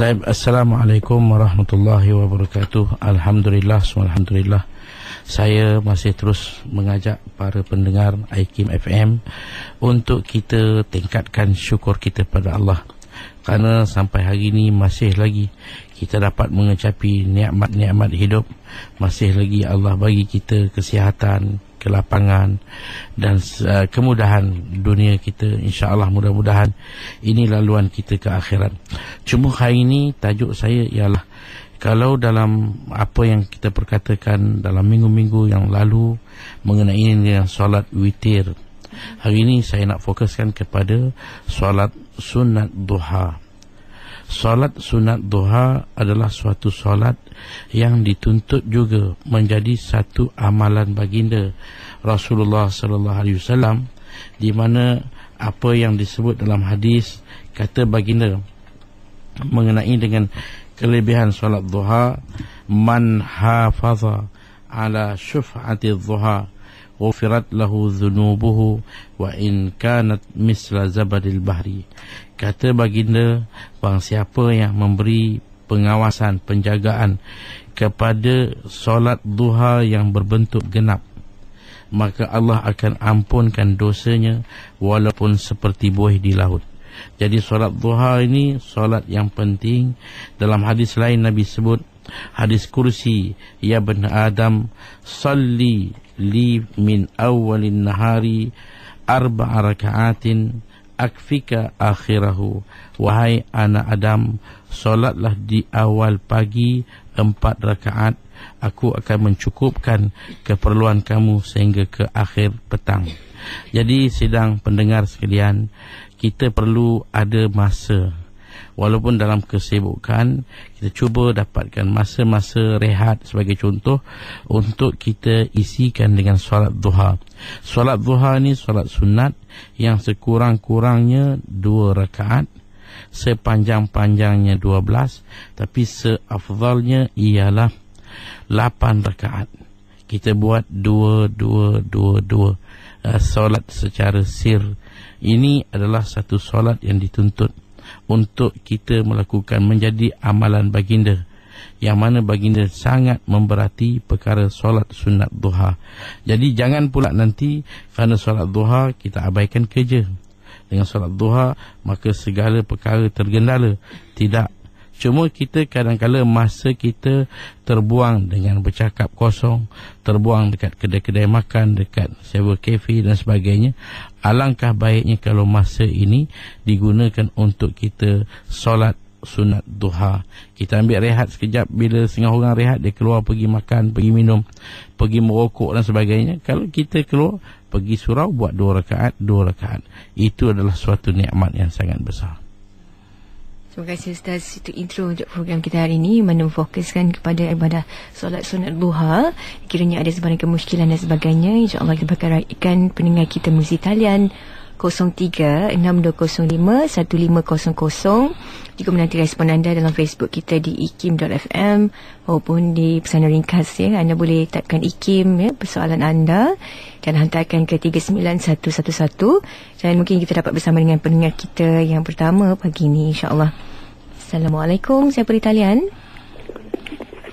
Assalamualaikum warahmatullahi wabarakatuh. Alhamdulillah, alhamdulillah. Saya masih terus mengajak para pendengar IKIM FM untuk kita tingkatkan syukur kita pada Allah, kerana sampai hari ini masih lagi kita dapat mengecapi nikmat-nikmat hidup. Masih lagi Allah bagi kita kesihatan, kelapangan dan kemudahan dunia kita. InsyaAllah mudah-mudahan ini laluan kita ke akhirat. Cuma hari ini tajuk saya ialah, kalau dalam apa yang kita perkatakan dalam minggu-minggu yang lalu mengenai dengan solat witir, hari ini saya nak fokuskan kepada solat sunat duha. Solat sunat duha adalah suatu solat yang dituntut juga menjadi satu amalan baginda Rasulullah sallallahu alaihi wasallam, di mana apa yang disebut dalam hadis kata baginda mengenai dengan kelebihan solat duha, man hafaza ala syuf'ati duha ghufirat lahu dhunubuhu wa in kanat misla zabadil bahri. Kata baginda, bang siapa yang memberi pengawasan, penjagaan kepada solat duha yang berbentuk genap, maka Allah akan ampunkan dosanya walaupun seperti buih di laut. Jadi solat duha ini solat yang penting. Dalam hadis lain Nabi sebut, hadis kursi, ya bani Adam, salli li min awalin nahari arba'a raka'atin akfika akhirahu. Wahai anak Adam, solatlah di awal pagi 4 rakaat, aku akan mencukupkan keperluan kamu sehingga ke akhir petang. Jadi sidang pendengar sekalian, kita perlu ada masa. Walaupun dalam kesibukan, kita cuba dapatkan masa-masa rehat sebagai contoh untuk kita isikan dengan solat duha. Solat duha ni solat sunat yang sekurang-kurangnya 2 rakaat, sepanjang-panjangnya 12, tapi seafdalnya ialah 8 rakaat. Kita buat 2-2-2-2 solat secara sir. Ini adalah satu solat yang dituntut untuk kita melakukan menjadi amalan baginda, yang mana baginda sangat memberati perkara solat sunat duha. Jadi jangan pula nanti kerana solat duha kita abaikan kerja. Dengan solat duha maka segala perkara tergendala. Tidak. Cuma kita kadang-kala masa kita terbuang dengan bercakap kosong, terbuang dekat kedai-kedai makan, dekat sewa kafe dan sebagainya. Alangkah baiknya kalau masa ini digunakan untuk kita solat sunat duha. Kita ambil rehat sekejap. Bila setengah orang rehat, dia keluar pergi makan, pergi minum, pergi merokok dan sebagainya. Kalau kita keluar pergi surau, buat 2 rakaat, 2 rakaat. Itu adalah suatu nikmat yang sangat besar. Terima kasih Ustaz, itu intro untuk program kita hari ini, mana memfokuskan kepada ibadah solat sunat duha. Kiranya ada sebarang kemusykilan dan sebagainya, InsyaAllah kita bakal raikan pendengar kita melalui talian 03-6205-1500. Juga menanti respon anda dalam Facebook kita di ikim.fm maupun di pesanan ringkas ya. Anda boleh typekan ikim ya, persoalan anda dan hantarkan ke 39111 dan mungkin kita dapat bersama dengan pendengar kita yang pertama pagi ini insya-Allah. Assalamualaikum, siapa di talian?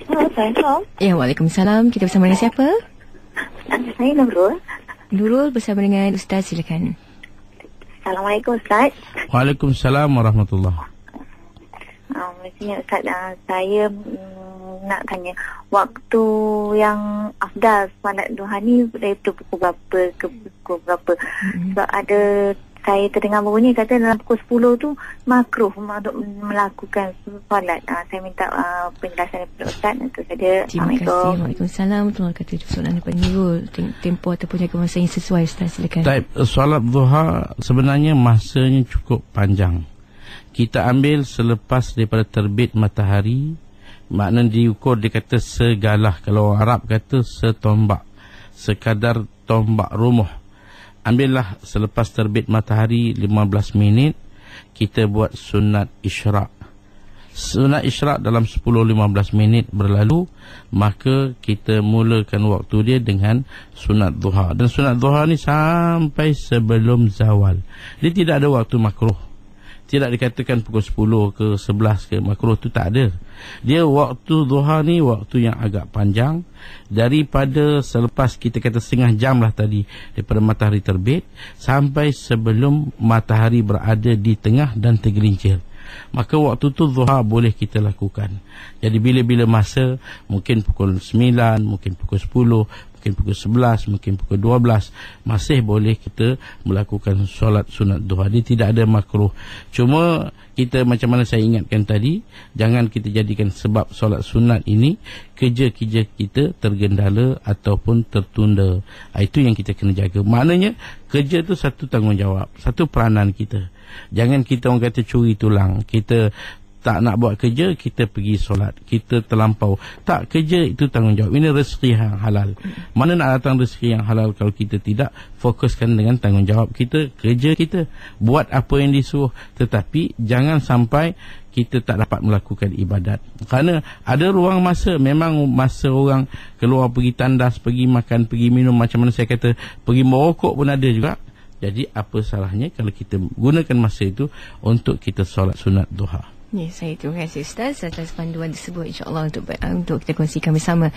Assalamualaikum. Ya, waalaikumsalam. Kita bersama dengan siapa? Saya Nurul. Nurul bersama dengan Ustaz, silakan. Assalamualaikum Ustaz. Waalaikumsalam warahmatullahi. Mestinya Ustaz, saya nak tanya waktu yang afdal solat duha ni dari pukul berapa ke pukul berapa? Sebab ada saya terdengar bunyi kata dalam pukul 10 tu makruh untuk melakukan solat. Saya minta penjelasan daripada Ustaz untuk saja. Terima kasih. Waalaikumsalam. Tuan kata soalan daripada Nurul, tempoh ataupun jaga masa yang sesuai Ustaz, silakan. Solat duha sebenarnya masanya cukup panjang. Kita ambil selepas daripada terbit matahari, maknanya diukur, dia kata segalah. Kalau Arab kata setombak, sekadar tombak rumuh. Ambillah selepas terbit matahari 15 minit, kita buat sunat isyraq. Sunat isyraq dalam 10-15 minit berlalu, maka kita mulakan waktu dia dengan sunat duha. Dan sunat duha ni sampai sebelum zawal. Dia tidak ada waktu makruh. Tidak dikatakan pukul 10 ke 11 ke makruh, tu tak ada. Dia waktu duha ni waktu yang agak panjang, daripada selepas kita kata setengah jam lah tadi, daripada matahari terbit sampai sebelum matahari berada di tengah dan tergelincir. Maka waktu tu duha boleh kita lakukan. Jadi bila-bila masa, mungkin pukul 9, mungkin pukul 10, mungkin pukul 11, mungkin pukul 12, masih boleh kita melakukan solat sunat duha. Dia tidak ada makruh. Cuma kita, macam mana saya ingatkan tadi, jangan kita jadikan sebab solat sunat ini kerja-kerja kita tergendala ataupun tertunda. Itu yang kita kena jaga. Maknanya kerja tu satu tanggungjawab, satu peranan kita. Jangan kita orang kata curi tulang, kita tak nak buat kerja, kita pergi solat, kita terlampau. Tak, kerja itu tanggungjawab. Ini rezeki yang halal. Mana nak datang rezeki yang halal kalau kita tidak fokuskan dengan tanggungjawab kita, kerja kita, buat apa yang disuruh. Tetapi jangan sampai kita tak dapat melakukan ibadat. Kerana ada ruang masa, memang masa orang keluar pergi tandas, pergi makan, pergi minum, macam mana saya kata, pergi merokok pun ada juga. Jadi apa salahnya kalau kita gunakan masa itu untuk kita solat sunat duha. Ya, saya terima kasih Ustaz atas panduan tersebut, insyaAllah untuk kita kongsikan bersama.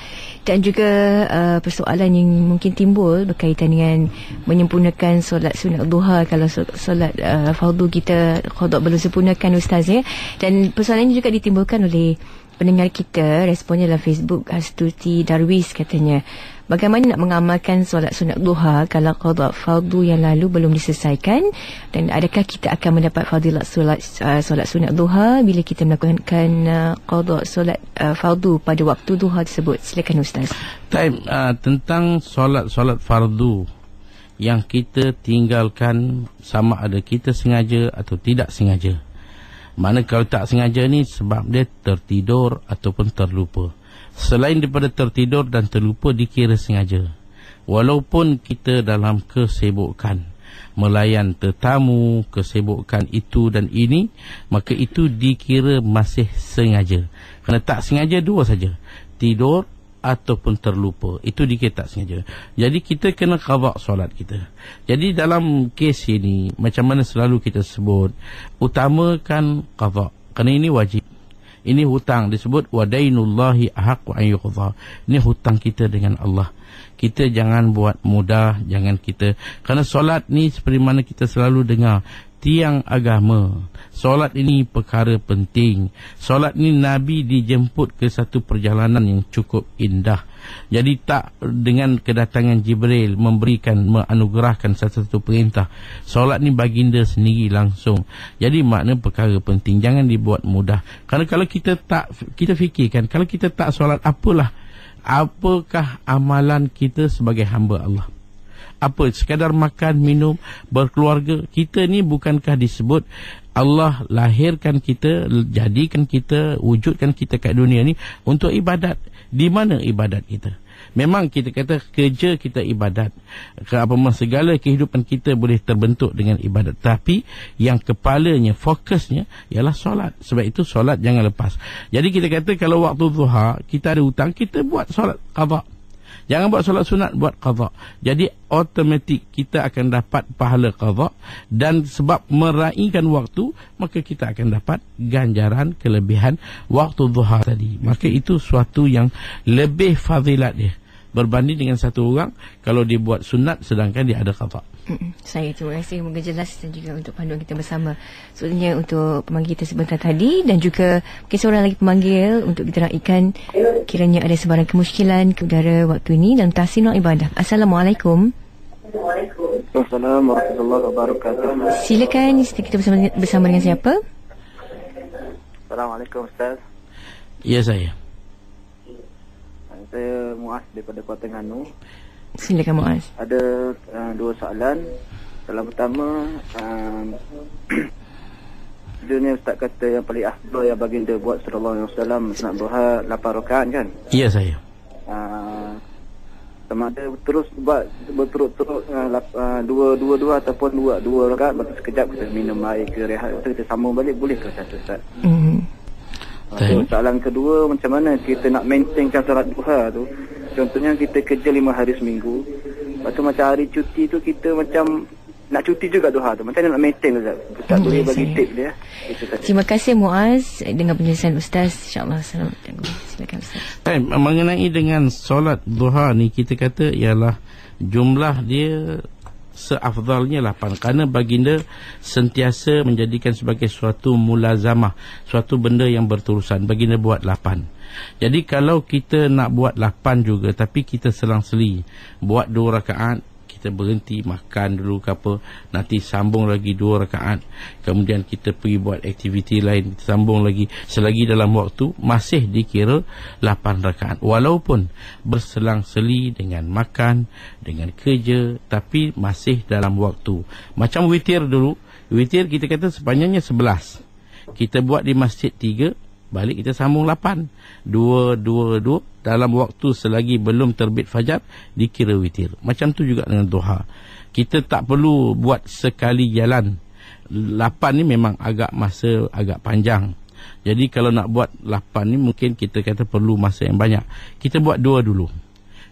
Dan juga persoalan yang mungkin timbul berkaitan dengan menyempurnakan solat sunat duha kalau solat fardu kita qada belum sempurnakan Ustaz, ya. Dan persoalan ini juga ditimbulkan oleh pendengar kita, responnya dalam Facebook, Astuti Darwis katanya, bagaimana nak mengamalkan solat sunat duha kalau qada fardu yang lalu belum diselesaikan, dan adakah kita akan mendapat fadilat solat sunat duha bila kita melakukan qada solat fardu pada waktu duha tersebut? Silakan Ustaz. Tentang solat fardu yang kita tinggalkan, sama ada kita sengaja atau tidak sengaja. Mana kalau tak sengaja ni sebab dia tertidur ataupun terlupa. Selain daripada tertidur dan terlupa, dikira sengaja. Walaupun kita dalam kesibukan, melayan tetamu, kesibukan itu dan ini, maka itu dikira masih sengaja. Kerana tak sengaja dua saja, tidur ataupun terlupa, itu dikira tak sengaja. Jadi kita kena qada solat kita. Jadi dalam kes ini, macam mana selalu kita sebut, utamakan qada, kerana ini wajib. Ini hutang, disebut wadainullahi ahaqqu an yuqdha. Ini hutang kita dengan Allah. Kita jangan buat mudah, jangan kita, kerana solat ni seperti mana kita selalu dengar, tiang agama. Solat ini perkara penting. Solat ini Nabi dijemput ke satu perjalanan yang cukup indah. Jadi tak dengan kedatangan Jibril menganugerahkan satu-satu perintah. Solat ni baginda sendiri langsung. Jadi makna perkara penting, jangan dibuat mudah. Kerana kalau kita fikirkan, kalau kita tak solat, apakah amalan kita sebagai hamba Allah? Apa? Sekadar makan, minum, berkeluarga. Kita ni bukankah disebut Allah lahirkan kita, jadikan kita, wujudkan kita kat dunia ni untuk ibadat. Di mana ibadat kita? Memang kita kata kerja kita ibadat, segala kehidupan kita boleh terbentuk dengan ibadat. Tapi yang kepalanya, fokusnya ialah solat. Sebab itu solat jangan lepas. Jadi kita kata kalau waktu duha kita ada hutang, kita buat solat qada. Jangan buat solat sunat, buat qada. Jadi automatik kita akan dapat pahala qada, dan sebab meraihkan waktu, maka kita akan dapat ganjaran kelebihan waktu duha tadi. Maka itu suatu yang lebih fadilat dia berbanding dengan satu orang kalau dia buat sunat sedangkan dia ada qada. Saya terima kasih, semoga jelas, dan juga untuk panduan kita bersama. Sebenarnya untuk pemanggil kita sebentar tadi, dan juga mungkin seorang lagi pemanggil untuk kita raikan kiranya ada sebarang kemusykilan ke udara waktu ini dalam tahsinul ibadah. Assalamualaikum. Assalamualaikum warahmatullahi wabarakatuh. Silakan, kita bersama dengan siapa? Assalamualaikum Ustaz. Ya, saya Muaz daripada Kota Terengganu. Silakan Muaz. Ada dua soalan. Soalan pertama, sebenarnya Ustaz kata yang paling afdal yang baginda buat sallallahu alaihi wasallam sunat duha 8 rakaat kan? Ya, saya. Sama ada terus buat berturut-turut dua ataupun dua rakaat, lepas sekejap kita minum air ke rehat, kita sambung balik, boleh ke Ustaz? Soalan kedua, macam mana kita nak maintainkan solat duha tu? Contohnya kita kerja 5 hari seminggu, lepas tu macam hari cuti tu kita macam nak cuti juga duha tu. Macam mana nak maintain Ustaz? Ustaz boleh bagi tip dia. Terima kasih Muaz dengan penjelasan Ustaz. InsyaAllah. Silakan Ustaz. Mengenai dengan solat duha ni, kita kata ialah jumlah dia seafdalnya 8, kerana baginda sentiasa menjadikan sebagai suatu mulazamah, suatu benda yang berterusan. Baginda buat 8. Jadi kalau kita nak buat 8 juga, tapi kita selang-seli buat 2 rakaat, kita berhenti makan dulu ke apa, nanti sambung lagi 2 rakaat, kemudian kita pergi buat aktiviti lain, kita sambung lagi, selagi dalam waktu, masih dikira 8 rakaat, walaupun berselang-seli dengan makan, dengan kerja, tapi masih dalam waktu. Macam witir dulu, witir kita kata sepanjangnya 11, kita buat di masjid 3, balik kita sambung 8, 2 dalam waktu selagi belum terbit fajar dikira witir. Macam tu juga dengan duha. Kita tak perlu buat sekali jalan. 8 ni memang masa agak panjang. Jadi kalau nak buat 8 ni mungkin kita kata perlu masa yang banyak. Kita buat 2 dulu.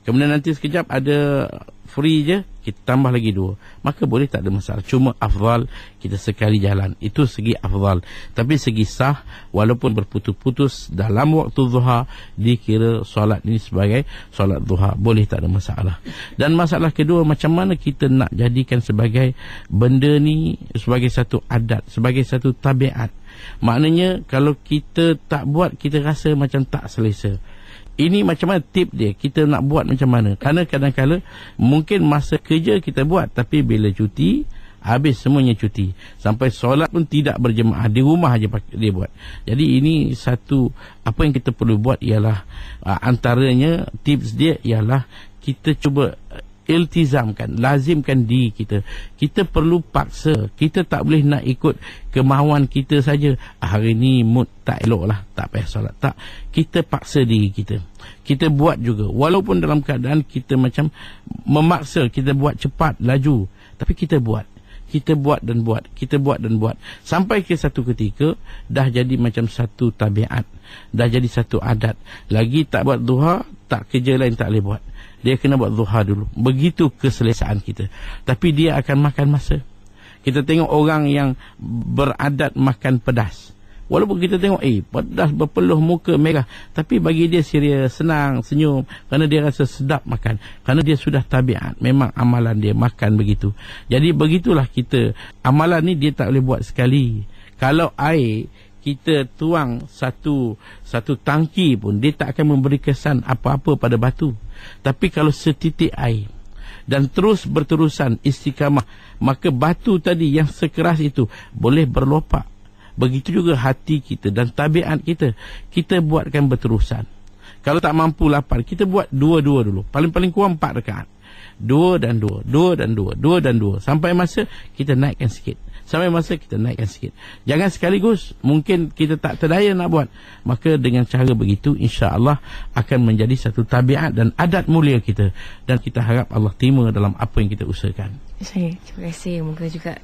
Kemudian nanti sekejap ada free je, kita tambah lagi 2. Maka boleh, tak ada masalah. Cuma afdal kita sekali jalan. Itu segi afdal. Tapi segi sah, walaupun berputus-putus dalam waktu duha, dikira solat ini sebagai solat duha. Boleh, tak ada masalah. Dan masalah kedua, macam mana kita nak jadikan sebagai benda ni sebagai satu adat, sebagai satu tabiat. Maknanya kalau kita tak buat, kita rasa macam tak selesa. Ini macam mana tip dia, kita nak buat macam mana. Kerana kadang-kadang mungkin masa kerja kita buat, tapi bila cuti, habis semuanya cuti. Sampai solat pun tidak berjemaah, di rumah aja dia buat. Jadi ini satu, apa yang kita perlu buat ialah, antaranya tips dia ialah kita cuba iltizamkan, lazimkan diri kita. Kita perlu paksa. Kita tak boleh nak ikut kemahuan kita saja. Hari ni mood tak elok lah, tak payah solat. Tak. Kita paksa diri kita. Kita buat juga. Walaupun dalam keadaan kita macam memaksa, kita buat cepat, laju. Tapi kita buat. Kita buat dan buat. Kita buat dan buat. Sampai ke satu ketika, dah jadi macam satu tabiat. Dah jadi satu adat. Lagi tak buat duha, tak kerja lain tak boleh buat. Dia kena buat duha dulu. Begitu keselesaan kita. Tapi dia akan makan masa. Kita tengok orang yang beradat makan pedas. Walaupun kita tengok, pedas berpeluh, muka merah. Tapi bagi dia serius, senang, senyum. Kerana dia rasa sedap makan. Kerana dia sudah tabiat. Memang amalan dia makan begitu. Jadi begitulah kita. Amalan ni dia tak boleh buat sekali. Kalau air kita tuang satu tangki pun, dia tak akan memberi kesan apa-apa pada batu. Tapi kalau setitik air dan terus berterusan istiqamah, maka batu tadi yang sekeras itu boleh berlopak. Begitu juga hati kita dan tabiat kita. Kita buatkan berterusan. Kalau tak mampu 8, kita buat 2 dulu. Paling-paling kurang 4 rakaat. 2 dan 2, 2 dan 2, 2 dan 2. Sampai masa kita naikkan sikit. Sampai masa kita naikkan sikit. Jangan sekaligus. Mungkin kita tak terdaya nak buat. Maka dengan cara begitu, insya-Allah akan menjadi satu tabiat dan adat mulia kita. Dan kita harap Allah terima dalam apa yang kita usahakan. Terima kasih. Moga juga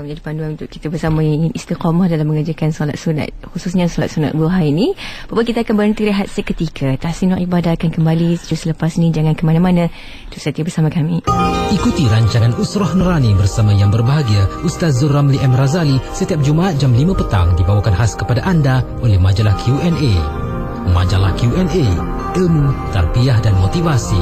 menjadi panduan untuk kita bersama yang ingin istiqamah dalam mengerjakan solat sunat, khususnya solat sunat duha ini. Bapak, kita akan berhenti rehat seketika. Tahsinul Ibadah akan kembali selepas ini. Jangan ke mana-mana. Terus setia bersama kami. Ikuti rancangan Usrah Nurani bersama yang berbahagia Ustaz Zul Ramli M. Razali setiap Jumaat jam 5 petang, dibawakan khas kepada anda oleh majalah Q&A. Majalah Q&A, ilmu, tarbiyah dan motivasi.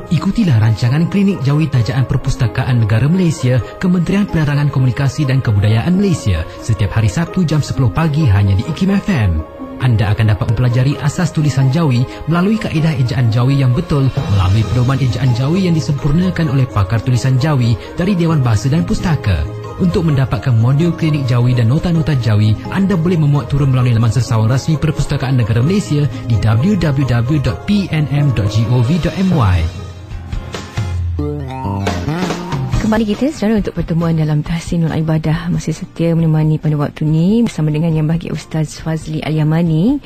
Ikutilah rancangan Klinik Jawi Tajaan Perpustakaan Negara Malaysia, Kementerian Penerangan Komunikasi dan Kebudayaan Malaysia setiap hari Sabtu jam 10 pagi hanya di IKIM FM. Anda akan dapat mempelajari asas tulisan Jawi melalui kaedah ejaan Jawi yang betul melalui pedoman ejaan Jawi yang disempurnakan oleh pakar tulisan Jawi dari Dewan Bahasa dan Pustaka. Untuk mendapatkan modul Klinik Jawi dan nota-nota Jawi, anda boleh memuat turun melalui laman sesawang rasmi Perpustakaan Negara Malaysia di www.pnm.gov.my. Kembali kita saudara untuk pertemuan dalam Tahsinul Ibadah. Masih setia menemani pada waktu ini bersama dengan yang bahagia Ustaz Fazli Al-Yamani,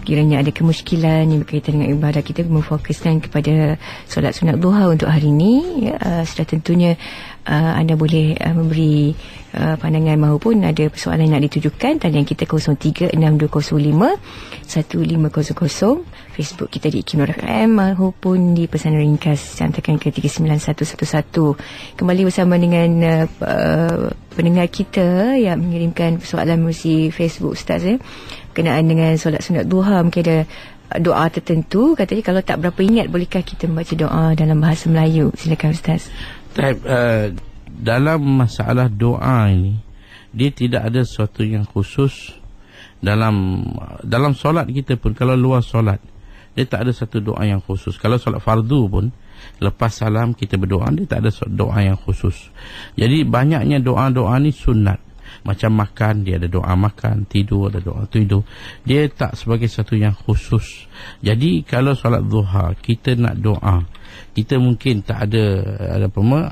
kiranya ada kemusykilan yang berkaitan dengan ibadah, kita memfokuskan kepada solat sunat duha untuk hari ini. Sudah tentunya anda boleh memberi pandangan maupun ada persoalan yang nak ditujukan. Talian kita 0362051500, Facebook kita di IKIM.FM maupun di pesanan ringkas hantarkan ke 39111. Kembali bersama dengan pendengar kita yang mengirimkan persoalan melalui Facebook, Ustaz, berkenaan dengan solat sunat duha. Mungkin ada doa tertentu, katanya kalau tak berapa ingat bolehkah kita membaca doa dalam bahasa Melayu? Silakan Ustaz. Dalam masalah doa ini, dia tidak ada sesuatu yang khusus dalam solat kita pun. Kalau luar solat, dia tak ada satu doa yang khusus. Kalau solat fardu pun, lepas salam kita berdoa, dia tak ada doa yang khusus. Jadi banyaknya doa-doa ni sunat. Macam makan, dia ada doa makan, tidur ada doa tidur. Dia tak sebagai satu yang khusus. Jadi kalau solat duha kita nak doa, kita mungkin tak ada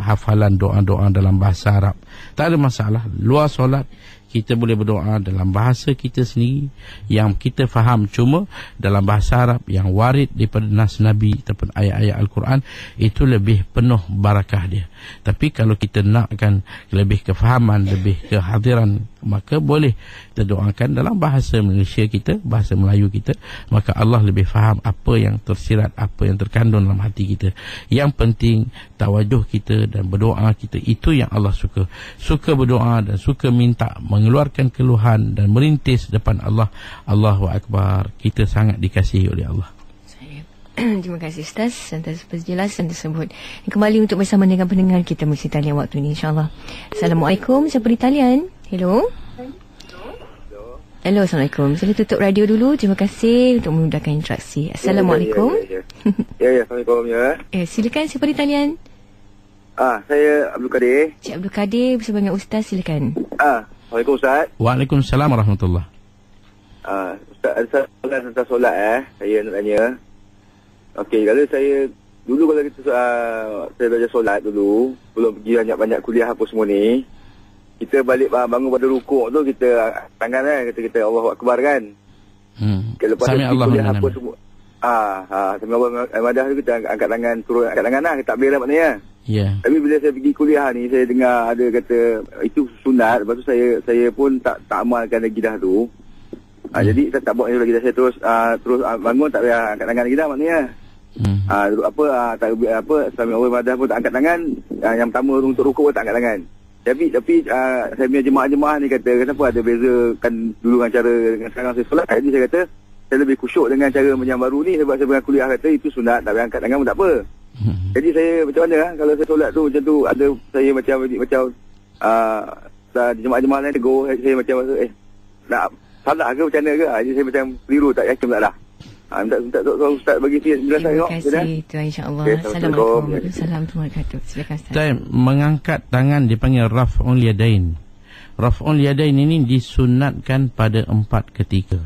hafalan doa-doa dalam bahasa Arab, tak ada masalah. Luar solat kita boleh berdoa dalam bahasa kita sendiri yang kita faham. Cuma dalam bahasa Arab yang warid daripada nas Nabi ataupun ayat-ayat Al-Quran, itu lebih penuh barakah dia. Tapi kalau kita nakkan lebih kefahaman, lebih kehadiran, maka boleh kita doakan dalam bahasa Malaysia kita, bahasa Melayu kita. Maka Allah lebih faham apa yang tersirat, apa yang terkandung dalam hati kita. Yang penting tawajuh kita dan berdoa kita, itu yang Allah suka. Suka berdoa dan suka minta, mengeluarkan keluhan dan merintis depan Allah. Allahu Akbar. Kita sangat dikasihi oleh Allah. Terima kasih Ustaz atas penjelasan tersebut. Kembali untuk bersama dengan pendengar kita mesti talian waktu ini, insyaAllah. Assalamualaikum. Siapa di talian? Hello. Hello, Assalamualaikum. Saya tutup radio dulu. Terima kasih untuk memudahkan interaksi. Assalamualaikum. Ya, Assalamualaikum. Silakan, siapa di talian? Saya Abdul Kadir. Cik Abdul Kadir bersama dengan Ustaz, silakan. Assalamualaikum Ustaz. Waalaikumsalam warahmatullahi. Ustaz, ada soalan tentang solat saya nak tanya. Okey, kalau kalau kita saya belajar solat dulu, belum pergi banyak-banyak kuliah apa semua ni, kita balik bangun pada rukuk tu, kita tangan kita Allahu Akbar kan. Lepas Sami Allah kuliah apa semua. Sami Allah Al-Madah tu kita angkat tangan, turun angkat tangan takbir lah maknanya. Ya. Tapi bila saya pergi kuliah ni, saya dengar ada kata itu sunat. Lepas tu saya pun tak amalkan lagi dah tu. Jadi saya tak buat lagi dah. Saya terus bangun tak payah angkat tangan lagi dah maknanya. Sami Allah Madah pun tak angkat tangan. Yang pertama untuk rukuk pun tak angkat tangan. Tapi saya punya jemaah-jemaah ni kata, kenapa ada beza kan dulu dengan cara dengan sekarang saya solat. Jadi saya kata saya lebih khusyuk dengan cara yang baru ni, sebab saya pernah kuliah kata itu sunat, tak payah angkat tangan pun tak apa. Jadi saya macam mana kalau saya solat tu macam tu, ada saya macam jemaah-jemaah lain tegur saya macam nak salah ke macam mana ke. Jadi saya macam keliru, tak yakin tak dah. Minta Ustaz bagi penjelasan. Terima kasih tuan, insya-Allah. Assalamualaikum warahmatullahi wabarakatuh. Silakan Ustaz. Mengangkat tangan dipanggil raf'ul yadain. Raf'ul yadain ini disunatkan pada 4 ketika.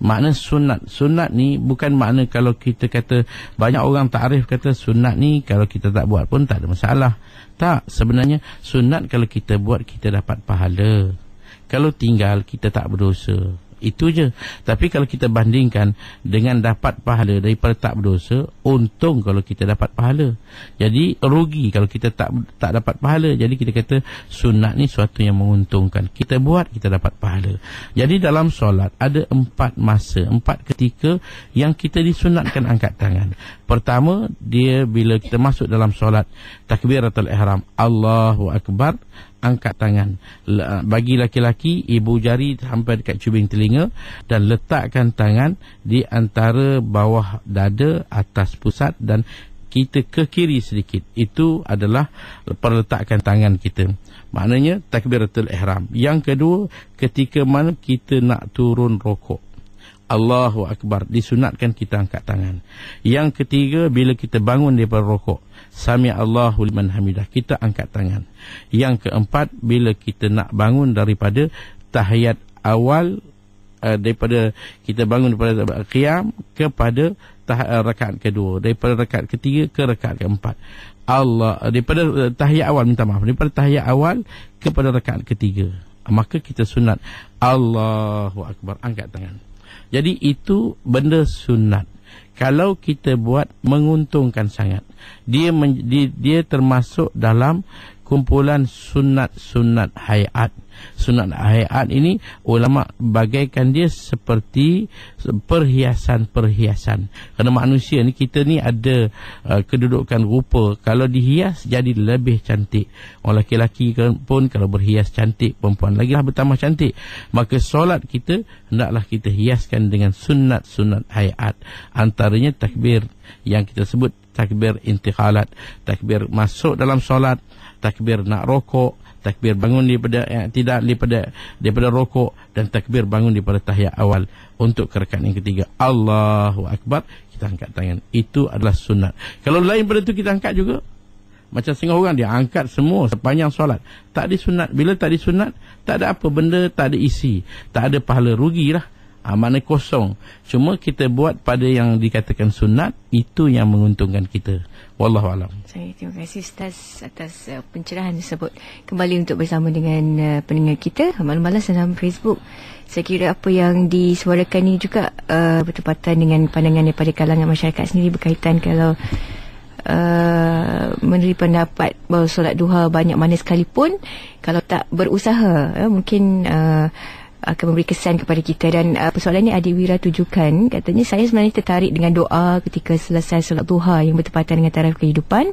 Makna sunat. Sunat ni bukan makna kalau kita kata, banyak orang takrif kata sunat ni kalau kita tak buat pun tak ada masalah. Tak, sebenarnya sunat kalau kita buat kita dapat pahala. Kalau tinggal kita tak berdosa. Itu je. Tapi kalau kita bandingkan dengan dapat pahala daripada tak berdosa, untung kalau kita dapat pahala. Jadi rugi kalau kita tak dapat pahala. Jadi kita kata sunat ni suatu yang menguntungkan. Kita buat, kita dapat pahala. Jadi dalam solat ada 4 masa, 4 ketika yang kita disunatkan angkat tangan. Pertama, dia bila kita masuk dalam solat, takbiratul ihram, Allahu Akbar, angkat tangan. Bagi laki-laki, ibu jari sampai dekat cubing telinga dan letakkan tangan di antara bawah dada, atas pusat dan kita ke kiri sedikit. Itu adalah perletakan tangan kita. Maknanya takbiratul ihram. Yang kedua, ketika mana kita nak turun rokok, Allahu Akbar, disunatkan kita angkat tangan. Yang ketiga, bila kita bangun daripada rokok, Sami Allahu liman hamidah, kita angkat tangan. Yang keempat, bila kita nak bangun daripada tahiyat awal, daripada kita bangun daripada qiyam kepada rakaat kedua, daripada rakaat ketiga ke rakaat keempat. Daripada tahiyat awal, daripada tahiyat awal kepada rakaat ketiga, maka kita sunat Allahu Akbar, angkat tangan. Jadi itu benda sunat. Kalau kita buat menguntungkan sangat. Dia termasuk dalam kumpulan sunat-sunat hayat. Sunat hayat ini ulama bagaikan dia seperti perhiasan-perhiasan. Kerana manusia ni, kita ni ada kedudukan rupa. Kalau dihias jadi lebih cantik. Orang lelaki pun kalau berhias cantik, perempuan lagi lah bertambah cantik. Maka solat kita hendaklah kita hiaskan dengan sunat-sunat hayat. Antaranya takbir yang kita sebut takbir intikhalat, takbir masuk dalam solat, takbir nak rokok, takbir bangun daripada rokok, dan takbir bangun daripada tahiyat awal. Untuk rakaat yang ketiga, Allahu Akbar, kita angkat tangan. Itu adalah sunat. Kalau lain pada itu kita angkat juga. Macam setengah orang dia angkat semua sepanjang solat. Tak disunat. Bila tak disunat, tak ada apa benda, tak ada isi, tak ada pahala, rugilah. Makna kosong. Cuma kita buat pada yang dikatakan sunat, itu yang menguntungkan kita. Wallahualam. Terima kasih Ustaz atas pencerahan tersebut. Kembali untuk bersama dengan pendengar kita malam-malam dalam Facebook. Saya kira apa yang disuarakan ini juga bertepatan dengan pandangan daripada kalangan masyarakat sendiri berkaitan kalau meneri pendapat bahawa solat duha banyak mana sekalipun, kalau tak berusaha mungkin akan memberi kesan kepada kita. Dan persoalan ini Adik Wira tujukan, katanya saya sebenarnya tertarik dengan doa ketika selesai solat duha yang bertepatan dengan taraf kehidupan,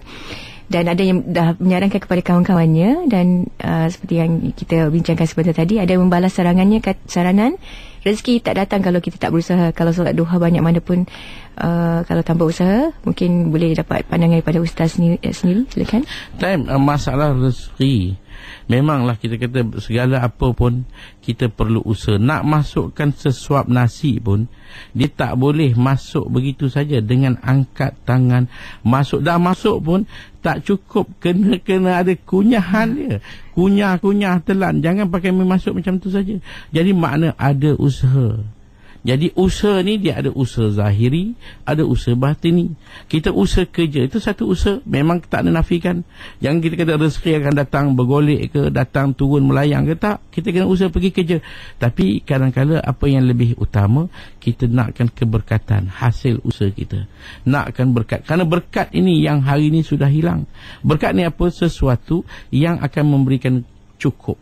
dan ada yang dah menyarankan kepada kawan-kawannya, dan seperti yang kita bincangkan sebentar tadi, ada yang membalas saranan rezeki tak datang kalau kita tak berusaha. Kalau solat duha banyak mana pun, kalau tanpa usaha, mungkin boleh dapat pandangan daripada Ustaz sendiri. Silakan. Masalah rezeki, memanglah kita kata segala apa pun kita perlu usaha. Nak masukkan sesuap nasi pun, dia tak boleh masuk begitu saja dengan angkat tangan. Dah masuk pun tak cukup, kena ada kunyahan dia. Kunyah telan. Jangan pakai masuk macam tu saja. Jadi makna ada usaha. Jadi usaha ni dia ada usaha zahiri, ada usaha batini. Kita usaha kerja, itu satu usaha, memang tak ada nafikan. Jangan kita kata rezeki akan datang bergolek ke, datang turun melayang ke, tak. Kita kena usaha pergi kerja. Tapi kadang-kadang apa yang lebih utama, kita nakkan keberkatan hasil usaha kita. Nakkan berkat. Kerana berkat ini yang hari ini sudah hilang. Berkat ni apa? Sesuatu yang akan memberikan cukup,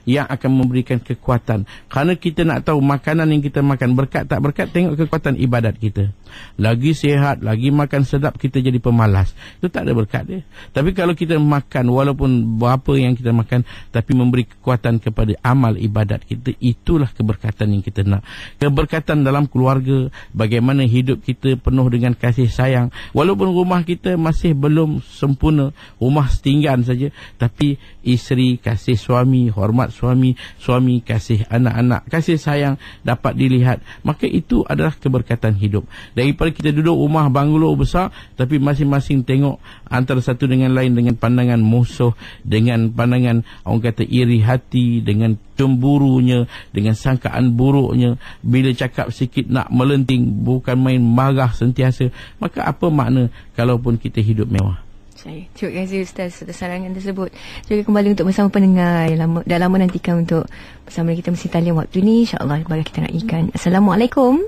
yang akan memberikan kekuatan. Kerana kita nak tahu makanan yang kita makan berkat tak berkat, tengok kekuatan ibadat kita. Lagi sihat, lagi makan sedap, kita jadi pemalas. Itu tak ada berkat dia. Tapi kalau kita makan, walaupun berapa yang kita makan, tapi memberi kekuatan kepada amal ibadat kita, itulah keberkatan yang kita nak. Keberkatan dalam keluarga, bagaimana hidup kita penuh dengan kasih sayang. Walaupun rumah kita masih belum sempurna, rumah setinggan saja, tapi isteri kasih suami, hormat suami, suami kasih anak-anak, kasih sayang dapat dilihat. Maka itu adalah keberkatan hidup. Daripada kita duduk rumah banglo besar, tapi masing-masing tengok antara satu dengan lain dengan pandangan musuh, dengan pandangan orang kata iri hati, dengan cemburunya, dengan sangkaan buruknya. Bila cakap sikit nak melenting, bukan main marah sentiasa. Maka apa makna kalaupun kita hidup mewah? Terima kasih Ustaz atas sarangan tersebut. Juga kembali untuk bersama pendengar yang dah lama nantikan untuk bersama kita mesti talian waktu ni. InsyaAllah kepada kita nak ikan. Assalamualaikum.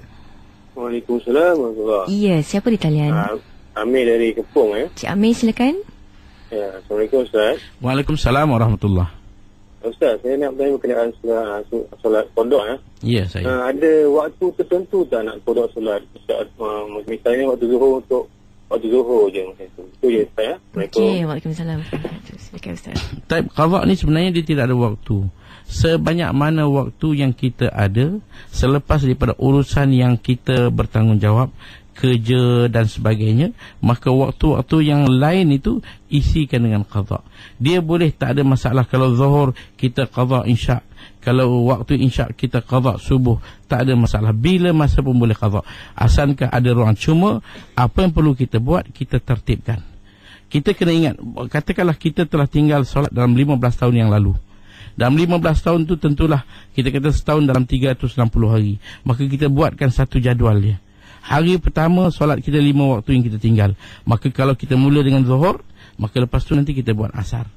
Waalaikumsalam. Ya, siapa di talian? Amir dari Kepung. Cik Amir, silakan. Ya, Assalamualaikum Ustaz. Waalaikumsalam warahmatullahi. Ustaz, saya nak bertanya berkenaan solat qada. Ya, saya. Ada waktu tertentu tak nak qada solat? Misalnya waktu zuhur untuk waktu zuhur je macam tu. Itu je Ustaz. Okey, waalaikumsalam. Silakan Ustaz. Type qada ni sebenarnya dia tidak ada waktu. Sebanyak mana waktu yang kita ada selepas daripada urusan yang kita bertanggungjawab, kerja dan sebagainya, maka waktu-waktu yang lain itu isikan dengan qada. Dia boleh tak ada masalah kalau zuhur kita qada insya', kalau waktu insya' kita qada subuh, tak ada masalah. Bila masa pun boleh qada, asalkan ada ruang. Cuma apa yang perlu kita buat, kita tertibkan. Kita kena ingat, katakanlah kita telah tinggal solat dalam 15 tahun yang lalu. Dalam 15 tahun tu tentulah kita kata setahun dalam 360 hari. Maka kita buatkan satu jadual dia. Hari pertama solat kita 5 waktu yang kita tinggal. Maka kalau kita mula dengan zuhur, maka lepas tu nanti kita buat asar.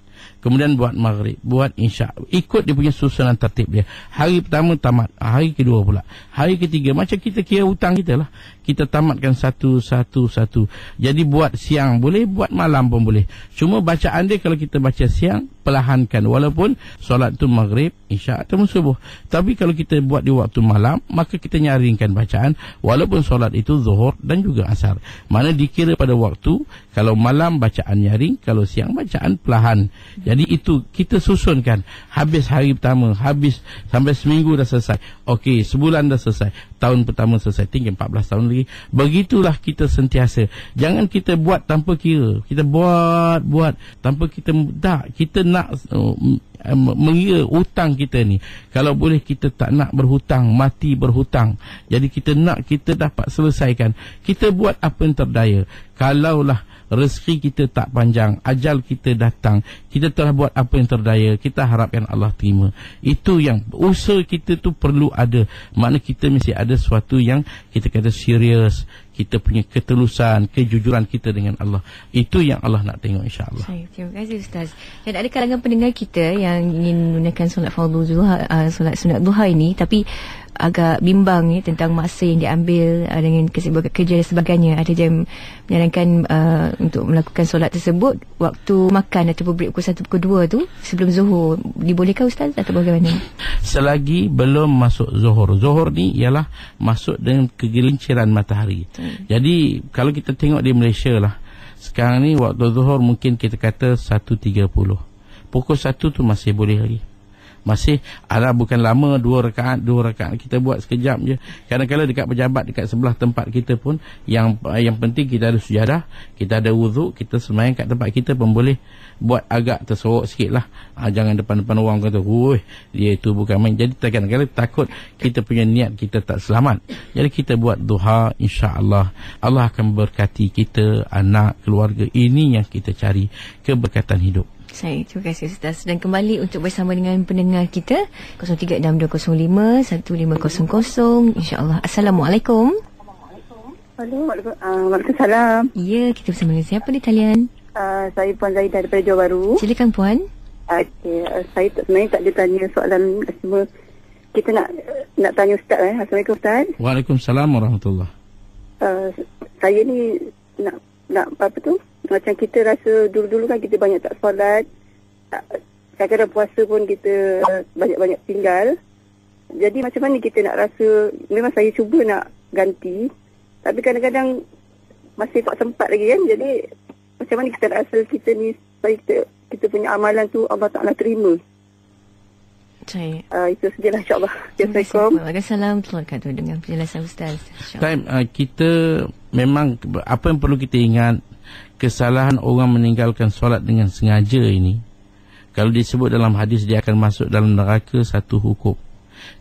kemudian buat maghrib, buat isyak, ikut dia punya susunan tertib dia. Hari pertama tamat, hari kedua pula, hari ketiga, macam kita kira hutang kita lah, kita tamatkan satu. Jadi buat siang boleh, buat malam pun boleh. Cuma bacaan dia kalau kita baca siang, perlahankan, walaupun solat tu maghrib, isyak atau subuh. Tapi kalau kita buat di waktu malam, maka kita nyaringkan bacaan, walaupun solat itu zuhur dan juga asar. Mana dikira pada waktu, kalau malam bacaan nyaring, kalau siang bacaan perlahan. Jadi itu kita susunkan. Habis hari pertama, habis sampai seminggu dah selesai. Okey, sebulan dah selesai. Tahun pertama selesai, tinggal 14 tahun lagi. Begitulah kita sentiasa. Jangan kita buat tanpa kira. Kita buat tanpa kita tak. Kita nak mengira hutang kita ni. Kalau boleh kita tak nak berhutang, mati berhutang. Jadi kita nak kita dapat selesaikan. Kita buat apa yang terdaya. Kalaulah rezeki kita tak panjang, ajal kita datang, kita telah buat apa yang terdaya, kita harapkan Allah terima. Itu yang usaha kita tu perlu ada. Makna kita mesti ada sesuatu yang kita kata serius, kita punya ketulusan, kejujuran kita dengan Allah. Itu yang Allah nak tengok, insya-Allah. Terima kasih Ustaz. Dan ada kalangan pendengar kita yang ingin menunaikan solat fardu zuhur, solat sunat duha ini, tapi agak bimbang tentang masa yang diambil dengan kesibukan kerja dan sebagainya. Ada yang menyarankan untuk melakukan solat tersebut waktu makan ataupun break pukul 1, pukul 2 tu sebelum zuhur. Dibolehkah Ustaz atau bagaimana? Selagi belum masuk zuhur. Zuhur ni ialah masuk dengan kegelinciran matahari. Jadi kalau kita tengok di Malaysia lah, sekarang ni waktu zuhur mungkin kita kata 1.30. Pukul 1 tu masih boleh lagi. Masih ada, bukan lama, 2 rakaat kita buat sekejap je. Kadang-kadang dekat pejabat, dekat sebelah tempat kita pun, yang penting kita ada sujadah, kita ada wuduk, kita sembahyang kat tempat kita pun boleh buat agak tersorok sikit lah. Jangan depan-depan orang kata, woi, dia itu bukan main. Jadi kadang-kadang takut kita punya niat kita tak selamat. Jadi kita buat duha, insya-Allah Allah akan berkati kita, anak, keluarga. Ini yang kita cari, keberkatan hidup. Terima kasih Ustaz. Dan kembali untuk bersama dengan pendengar kita 0362051500. InsyaAllah. Assalamualaikum. Waalaikumsalam. Ya, kita bersama dengan siapa di talian? Saya Puan Zaidah daripada Johor Bahru. Silakan Puan. Okey, saya sebenarnya tak ada tanya soalan, cuma kita nak tanya Ustaz. Assalamualaikum Ustaz. Waalaikumsalam warahmatullahi. Saya ni nak apa tu? Macam kita rasa dulu-dulu kan kita banyak tak solat. Kadang-kadang puasa pun kita banyak-banyak tinggal. Jadi macam mana kita nak rasa, memang saya cuba nak ganti, tapi kadang-kadang masih tak sempat lagi kan. Jadi macam mana kita nak rasa kita ni, kita punya amalan tu Allah Ta'ala terima. Itu sajalah, insyaAllah. Assalamualaikum. Waalaikumsalam. Selamat dengan penjelasan Ustaz. Kita memang apa yang perlu kita ingat, kesalahan orang meninggalkan solat dengan sengaja ini, kalau disebut dalam hadis, dia akan masuk dalam neraka satu hukum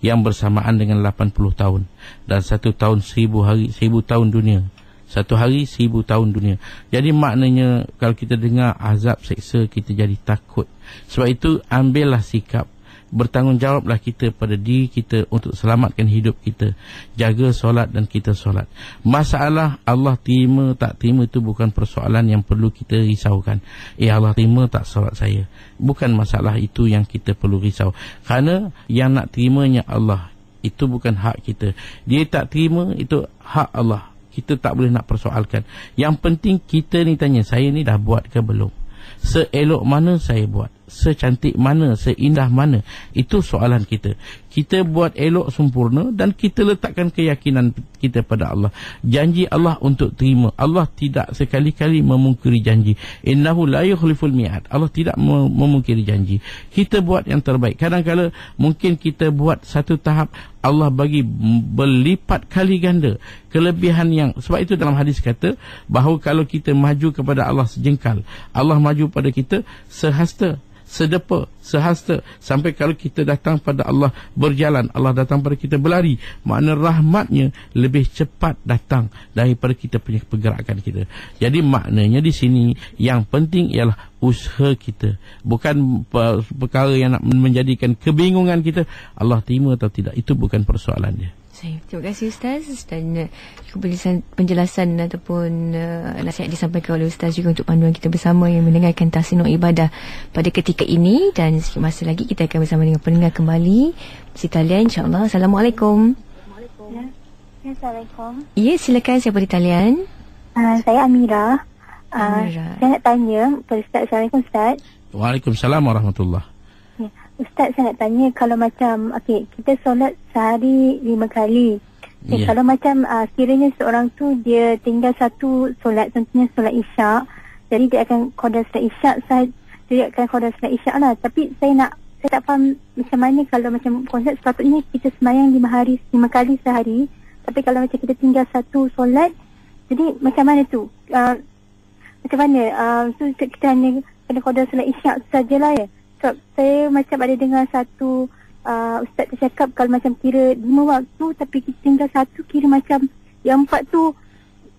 yang bersamaan dengan 80 tahun, dan 1 tahun 1000 hari, 1000 tahun dunia. 1 hari 1000 tahun dunia. Jadi maknanya kalau kita dengar azab seksa, kita jadi takut. Sebab itu ambillah sikap, bertanggungjawablah kita pada diri kita untuk selamatkan hidup kita. Jaga solat dan kita solat. Masalah Allah terima tak terima itu bukan persoalan yang perlu kita risaukan. Allah terima tak solat saya, bukan masalah itu yang kita perlu risau. Kerana yang nak terimanya Allah, itu bukan hak kita. Dia tak terima, itu hak Allah. Kita tak boleh nak persoalkan. Yang penting kita ni tanya, saya ni dah buat ke belum? Seelok mana saya buat? Secantik mana? Seindah mana? Itu soalan kita. Kita buat elok sempurna dan kita letakkan keyakinan kita pada Allah. Janji Allah untuk terima. Allah tidak sekali-kali memungkiri janji. Innahu la yukhliful mi'ad. Allah tidak memungkiri janji. Kita buat yang terbaik. Kadang-kadang mungkin kita buat satu tahap, Allah bagi berlipat kali ganda kelebihan yang, sebab itu dalam hadis kata bahawa kalau kita maju kepada Allah sejengkal, Allah maju pada kita sehasta, sedepa, sehasta. Sampai kalau kita datang pada Allah berjalan, Allah datang pada kita berlari. Makna rahmatnya lebih cepat datang daripada kita punya pergerakan kita. Jadi maknanya di sini yang penting ialah usaha kita, bukan perkara yang nak menjadikan kebingungan kita. Allah terima atau tidak, itu bukan persoalan dia. Terima kasih Ustaz, dan penjelasan ataupun nasihat disampaikan oleh Ustaz juga untuk panduan kita bersama yang mendengarkan Tahsinul Ibadah pada ketika ini. Dan sikit masa lagi kita akan bersama dengan pendengar kembali si talian, insyaAllah. Assalamualaikum. Assalamualaikum. Ya, silakan, siapa di talian? Saya Amira. Amira. Saya nak tanya kepada Ustaz. Assalamualaikum Ustaz. Waalaikumsalam warahmatullahi. Ustaz, saya nak tanya, kalau macam kita solat sehari 5 kali. Kalau macam kiranya seorang tu dia tinggal satu solat, contohnya solat isyak, jadi dia akan qada solat isyak lah. Tapi saya tak faham macam mana kalau macam konsep sepatutnya kita sembahyang 5 kali sehari, tapi kalau macam kita tinggal satu solat, jadi macam mana tu? Macam mana? So kita hanya kena qada solat isyak sajalah ya. So, saya macam ada dengar satu ustaz tercakap kalau macam kira 5 waktu tapi kita tinggal satu, kira macam yang 4 tu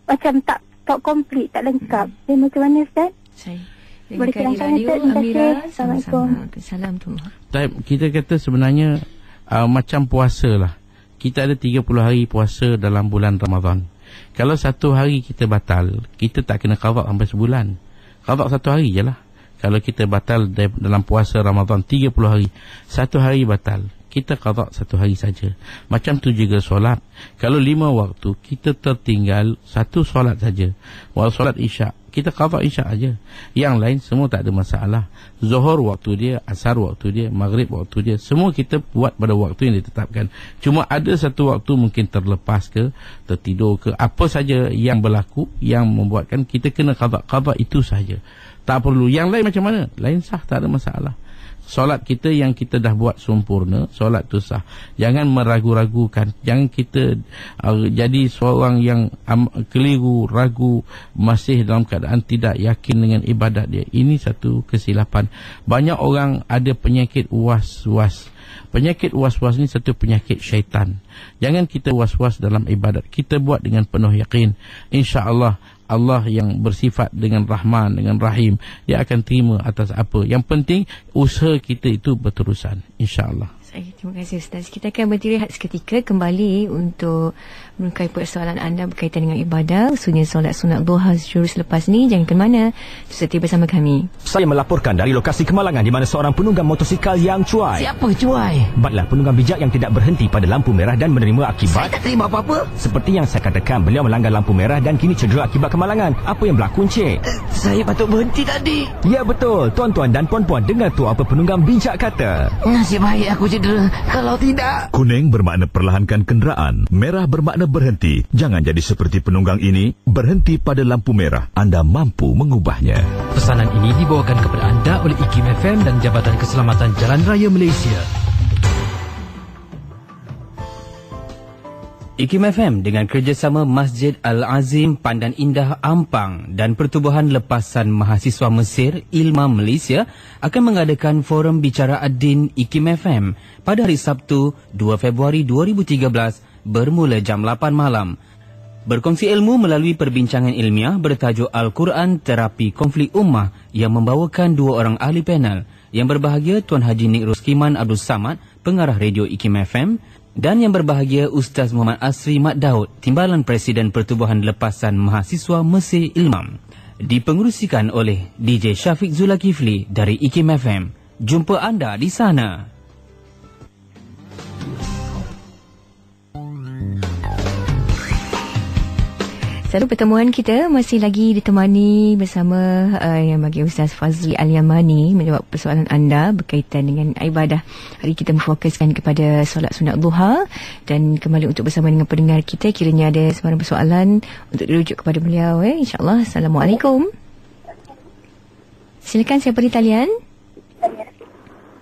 macam tak komplit, tak lengkap. Jadi macam mana Ustaz? Boleh terangkan Ustaz? Terima kasih. Assalamualaikum. Assalamualaikum. Kita kata sebenarnya macam puasa lah. Kita ada 30 hari puasa dalam bulan Ramadan. Kalau satu hari kita batal, kita tak kena qada sampai sebulan. Qada satu hari je lah. Kalau kita batal dalam puasa Ramadan 30 hari, satu hari batal, kita qada satu hari saja. Macam tu juga solat. Kalau 5 waktu, kita tertinggal satu solat saja. Walau solat isyak, kita qada isyak aja. Yang lain semua tak ada masalah. Zuhur waktu dia, asar waktu dia, maghrib waktu dia, semua kita buat pada waktu yang ditetapkan. Cuma ada satu waktu mungkin terlepas ke, tertidur ke, apa saja yang berlaku yang membuatkan kita kena qada itu saja. Tak perlu yang lain macam mana, lain sah, tak ada masalah. Solat kita yang kita dah buat sempurna, solat tu sah. Jangan meragu-ragukan. Jangan kita jadi seorang yang keliru, ragu, masih dalam keadaan tidak yakin dengan ibadat dia. Ini satu kesilapan. Banyak orang ada penyakit was-was. Penyakit was-was ni satu penyakit syaitan. Jangan kita was-was dalam ibadat. Kita buat dengan penuh yakin. InsyaAllah Allah yang bersifat dengan Rahman, dengan Rahim, dia akan terima atas apa. Yang penting usaha kita itu berterusan, insya-Allah. Terima kasih Ustaz. Kita akan berhenti rehat seketika, kembali untuk menungkai persoalan anda berkaitan dengan ibadah, khususnya solat sunat duha jurus lepas ni. Jangan ke mana, setia bersama kami. Saya melaporkan dari lokasi kemalangan di mana seorang penunggang motosikal yang cuai. Siapa cuai? Batlah penunggang bijak yang tidak berhenti pada lampu merah dan menerima akibat. Saya tak terima apa-apa. Seperti yang saya katakan, beliau melanggar lampu merah dan kini cedera akibat kemalangan. Apa yang berlaku, Encik? Saya patut berhenti tadi. Ya betul, tuan-tuan dan puan-puan, dengar tu apa penunggang bijak kata. Nasib baik aku cedera. Kalau tidak... Kuning bermakna perlahankan kenderaan. Merah bermakna berhenti. Jangan jadi seperti penunggang ini. Berhenti pada lampu merah. Anda mampu mengubahnya. Pesanan ini dibawakan kepada anda oleh IKIM FM dan Jabatan Keselamatan Jalan Raya Malaysia. IKIM FM dengan kerjasama Masjid Al-Azim Pandan Indah Ampang dan Pertubuhan Lepasan Mahasiswa Mesir Ilmam Malaysia akan mengadakan forum bicara ad-din IKIM FM pada hari Sabtu 2 Februari 2013 bermula jam 8 malam. Berkongsi ilmu melalui perbincangan ilmiah bertajuk Al-Quran Terapi Konflik Ummah yang membawakan 2 orang ahli panel. Yang berbahagia Tuan Haji Nik Ruskiman Abdul Samad, pengarah radio IKIM FM, dan yang berbahagia Ustaz Muhammad Asri Mat Daud, Timbalan Presiden Pertubuhan Lepasan Mahasiswa Mesir Ilmam. Dipengerusikan oleh DJ Syafiq Zulkifli dari IKIM FM. Jumpa anda di sana. Selalu pertemuan kita masih lagi ditemani bersama yang bagi Ustaz Fazli Al-Yamani menjawab persoalan anda berkaitan dengan ibadah. Hari kita memfokuskan kepada solat sunat duha, dan kembali untuk bersama dengan pendengar kita, kiranya ada sebarang persoalan untuk dirujuk kepada beliau. InsyaAllah. Assalamualaikum. Silakan, siapa di talian?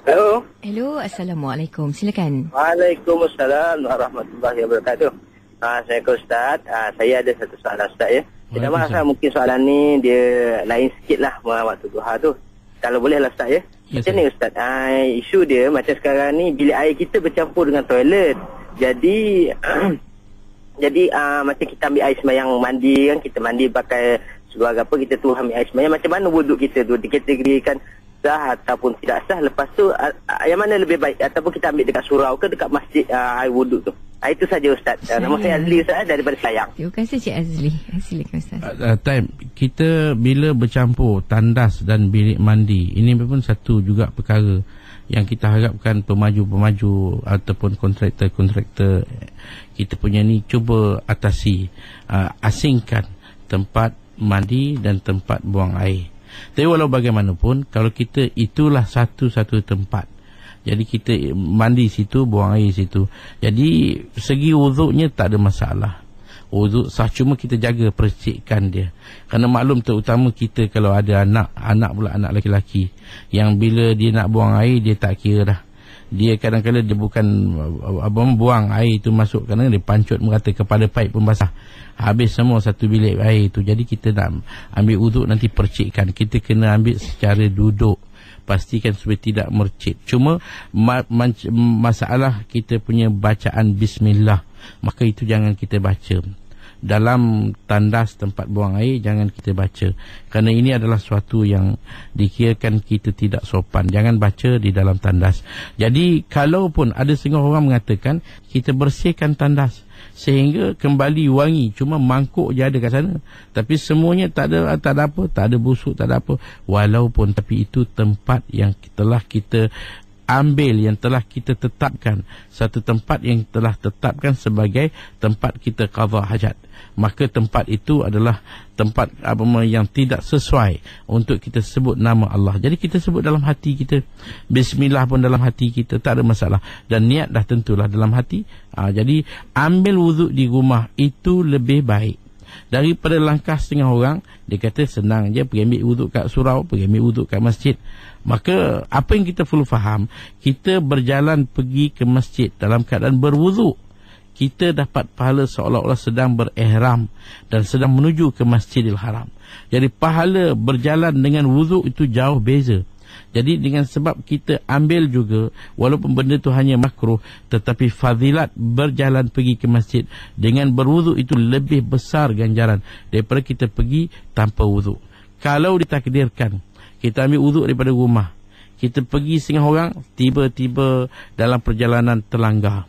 Hello. Hello, Assalamualaikum. Silakan. Waalaikumsalam warahmatullahi wabarakatuh. Assalamualaikum Ustaz. Saya ada satu soalan Ustaz ya. Tidak masalah, mungkin soalan ni dia lain sikit lah waktu duha tu. Kalau boleh lah Ustaz ya. Macam ni Ustaz, isu dia macam sekarang ni bilik air kita bercampur dengan toilet. Jadi macam kita ambil air sembahyang mandi kan, kita mandi pakai seluar apa, kita tu ambil air sembahyang, macam mana wuduk kita tu dikategorikan sah ataupun tidak sah. Lepas tu yang mana lebih baik, ataupun kita ambil dekat surau ke dekat masjid air wuduk tu? Itu saja Ustaz. Nama saya Azli Ustaz daripada Sayang. Terima kasih Cik Azli. Silakan Ustaz. Time kita bila bercampur tandas dan bilik mandi, ini pun satu juga perkara yang kita harapkan pemaju-pemaju ataupun kontraktor kita punya ni cuba atasi, asingkan tempat mandi dan tempat buang air. Tapi walau bagaimanapun, kalau kita itulah satu-satu tempat, jadi kita mandi situ, buang air situ, jadi segi wuduknya tak ada masalah. Wuduk sah, cuma kita jaga percikan dia. Kerana maklum terutama kita kalau ada anak pula anak lelaki yang bila dia nak buang air dia tak kira dah. Dia kadang-kadang dia bukan buang air itu masuk, kerana dia pancut merata kepada paip pun basah. Habis semua satu bilik air itu. Jadi kita nak ambil wuduk nanti percikan. Kita kena ambil secara duduk. Pastikan supaya tidak mercik. Cuma masalah kita punya bacaan bismillah, maka itu jangan kita baca dalam tandas tempat buang air, jangan kita baca, kerana ini adalah suatu yang dikirakan kita tidak sopan. Jangan baca di dalam tandas. Jadi kalaupun ada setengah orang mengatakan kita bersihkan tandas sehingga kembali wangi, cuma mangkuk je ada kat sana, tapi semuanya tak ada apa, tak ada busuk, tak ada apa, walaupun tapi itu tempat yang telah kita ambil, yang telah kita tetapkan, satu tempat yang telah tetapkan sebagai tempat kita qada hajat, maka tempat itu adalah tempat yang tidak sesuai untuk kita sebut nama Allah. Jadi kita sebut dalam hati kita, bismillah pun dalam hati kita, tak ada masalah, dan niat dah tentulah dalam hati. Jadi ambil wuduk di rumah itu lebih baik daripada langkah setengah orang. Dia kata senang je pergi ambil wuduk kat surau, pergi ambil wuduk kat masjid. Maka apa yang kita perlu faham, kita berjalan pergi ke masjid dalam keadaan berwuduk, kita dapat pahala seolah-olah sedang berihram dan sedang menuju ke Masjidil Haram. Jadi pahala berjalan dengan wuduk itu jauh beza. Jadi dengan sebab kita ambil juga, walaupun benda itu hanya makruh, tetapi fadilat berjalan pergi ke masjid dengan berwuduk itu lebih besar ganjaran daripada kita pergi tanpa wuduk. Kalau ditakdirkan kita ambil wuduk daripada rumah, kita pergi setengah orang, tiba-tiba dalam perjalanan terlanggar,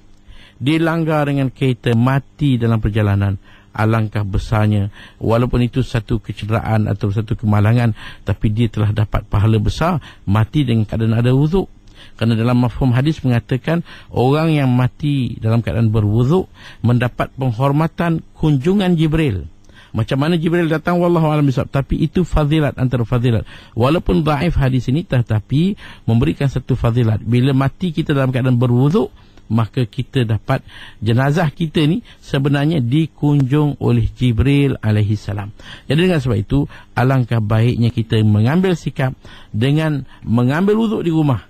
dilanggar dengan kereta, mati dalam perjalanan, alangkah besarnya. Walaupun itu satu kecederaan atau satu kemalangan, tapi dia telah dapat pahala besar mati dengan keadaan ada wuduk. Kerana dalam mafhum hadis mengatakan orang yang mati dalam keadaan berwuduk mendapat penghormatan kunjungan Jibril. Macam mana Jibril datang, wallahu a'lam bishawab, tapi itu fadilat antara fadilat. Walaupun dhaif hadis ini, tetapi memberikan satu fadilat. Bila mati kita dalam keadaan berwuduk, maka kita dapat jenazah kita ni sebenarnya dikunjung oleh Jibril alaihi salam. Jadi dengan sebab itu alangkah baiknya kita mengambil sikap dengan mengambil wuduk di rumah.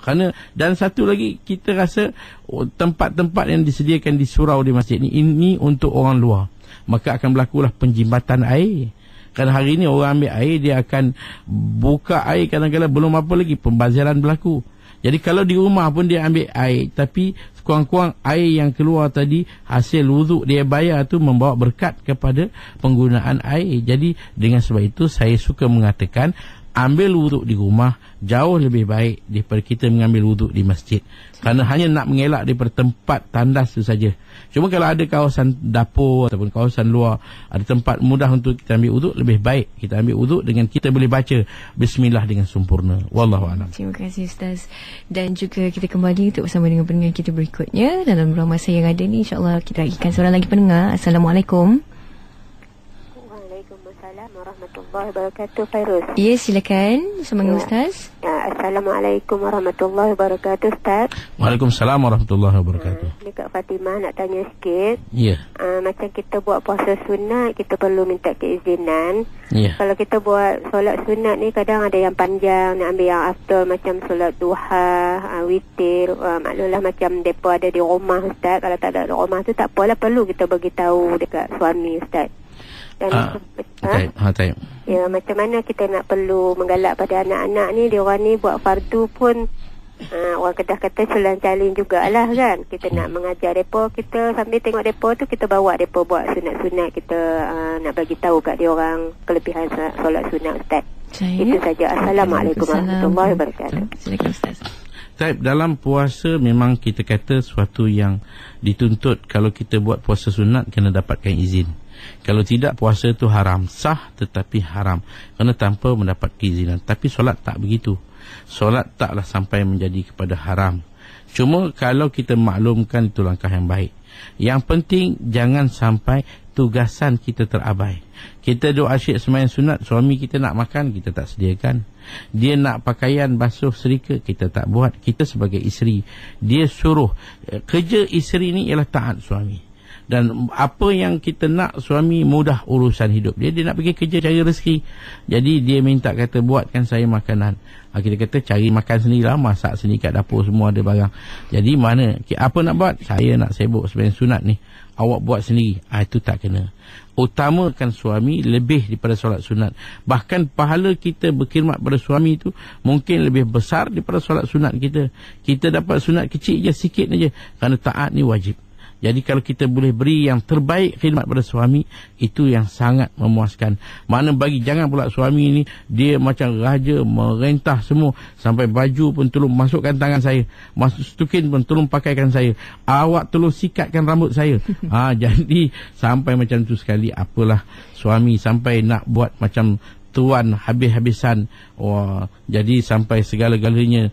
Kerana dan satu lagi, kita rasa tempat-tempat yang disediakan di surau di masjid ni ini untuk orang luar, maka akan berlakulah penjimbatan air. Kerana hari ini orang ambil air, dia akan buka air, kadang-kadang belum apa lagi pembaziran berlaku. Jadi kalau di rumah pun dia ambil air, tapi kurang-kurang air yang keluar tadi hasil wuduk dia bayar tu membawa berkat kepada penggunaan air. Jadi dengan sebab itu saya suka mengatakan ambil wuduk di rumah jauh lebih baik daripada kita mengambil wuduk di masjid. Kerana hanya nak mengelak daripada tempat tandas itu saja. Cuma kalau ada kawasan dapur ataupun kawasan luar, ada tempat mudah untuk kita ambil wuduk, lebih baik kita ambil wuduk dengan kita boleh baca bismillah dengan sempurna. Wallahualam. Terima kasih Ustaz. Dan juga kita kembali untuk bersama dengan pendengar kita berikutnya dalam ruang masa yang ada ni. InsyaAllah kita akan seorang lagi pendengar. Assalamualaikum. Waalaikumsalam warahmatullahi wabarakatuh. Fairuz. Ya, silakan bersama dengan Ustaz. Assalamualaikum warahmatullahi wabarakatuh Ustaz. Waalaikumsalam warahmatullahi wabarakatuh. Ni Kak Fatimah nak tanya sikit. Ya. Macam kita buat puasa sunat, kita perlu minta keizinan. Ya. Kalau kita buat solat sunat ni kadang ada yang panjang, nak ambil yang afdal macam solat duha, witir. Maklumlah macam depa ada di rumah Ustaz. Kalau tak ada di rumah tu tak apalah, perlu kita beritahu dekat suami Ustaz. Dan ya, macam mana kita nak perlu menggalak pada anak-anak ni, dia orang ni buat fardu pun orang Kedah kata sulan calin jugalah kan. Kita nak mengajar depa, kita sambil tengok depa tu kita bawa depa buat sunat-sunat, kita nak bagi tahu kat dia orang kelebihan solat sunat Ustaz. Itu saja. Assalamualaikum warahmatullahi wabarakatuh. Silakan Ustaz. Dalam puasa memang kita kata sesuatu yang dituntut. Kalau kita buat puasa sunat kena dapatkan izin. Kalau tidak, puasa itu haram. Sah tetapi haram, kerana tanpa mendapat keizinan. Tapi solat tak begitu. Solat taklah sampai menjadi kepada haram. Cuma kalau kita maklumkan, itu langkah yang baik. Yang penting jangan sampai tugasan kita terabai. Kita duk asyik sembahyang sunat, suami kita nak makan, kita tak sediakan. Dia nak pakaian basuh serika, kita tak buat. Kita sebagai isteri, dia suruh. Kerja isteri ni ialah taat suami. Dan apa yang kita nak, suami mudah urusan hidup dia. Dia nak pergi kerja cari rezeki. Jadi dia minta, kata buatkan saya makanan. Kita kata cari makan sendirilah, masak sendiri kat dapur, semua ada barang. Jadi mana, apa nak buat? Saya nak sibuk sembahyang sunat ni, awak buat sendiri. Itu tak kena. Utamakan suami lebih daripada solat sunat. Bahkan pahala kita berkhidmat pada suami itu mungkin lebih besar daripada solat sunat kita. Kita dapat sunat kecil je, sikit aja, kerana taat ni wajib. Jadi kalau kita boleh beri yang terbaik khidmat pada suami, itu yang sangat memuaskan. Mana bagi, jangan pula suami ni dia macam raja, merentah semua, sampai baju pun tolong masukkan tangan saya, stukin pun tolong pakaikan saya, awak tolong sikatkan rambut saya. Jadi sampai macam tu sekali. Apalah suami sampai nak buat macam tuan habis-habisan. Jadi sampai segala-galanya